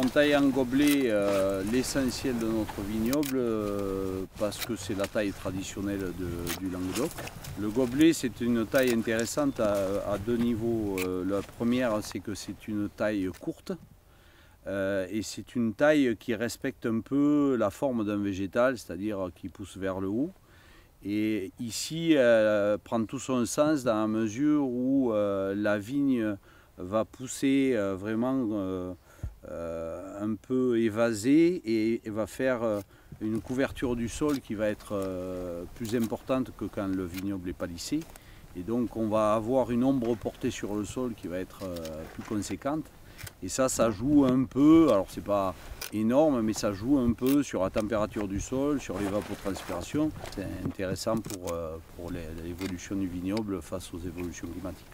On taille en gobelet l'essentiel de notre vignoble parce que c'est la taille traditionnelle du Languedoc. Le gobelet, c'est une taille intéressante à deux niveaux. La première, c'est que c'est une taille courte et c'est une taille qui respecte un peu la forme d'un végétal, c'est-à-dire qui pousse vers le haut. Et ici, elle prend tout son sens dans la mesure où la vigne va pousser vraiment un peu évasée et va faire une couverture du sol qui va être plus importante que quand le vignoble est palissé. Et donc on va avoir une ombre portée sur le sol qui va être plus conséquente. Et ça joue un peu, alors c'est pas énorme, mais ça joue un peu sur la température du sol, sur l'évapotranspiration. C'est intéressant pour l'évolution du vignoble face aux évolutions climatiques.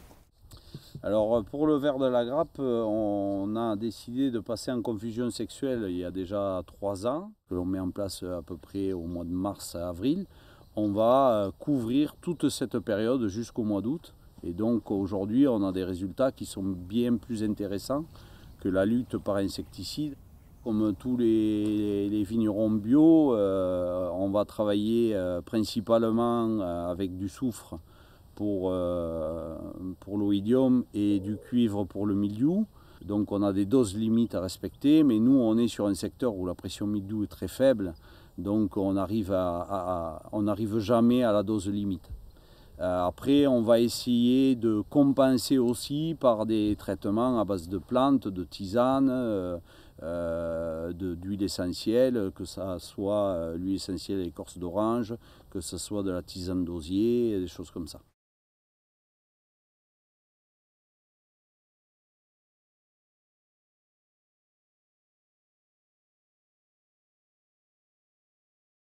Alors pour le ver de la grappe, on a décidé de passer en confusion sexuelle il y a déjà 3 ans, que l'on met en place à peu près au mois de mars à avril. On va couvrir toute cette période jusqu'au mois d'août. Et donc aujourd'hui, on a des résultats qui sont bien plus intéressants que la lutte par insecticides. Comme tous les vignerons bio, on va travailler principalement avec du soufre pour l'oïdium et du cuivre pour le mildiou. Donc on a des doses limites à respecter, mais nous on est sur un secteur où la pression mildiou est très faible, donc on n'arrive jamais à la dose limite. Après, on va essayer de compenser aussi par des traitements à base de plantes, de tisanes, d'huile essentielle, que ce soit l'huile essentielle d'écorce d'orange, que ce soit de la tisane d'osier, des choses comme ça.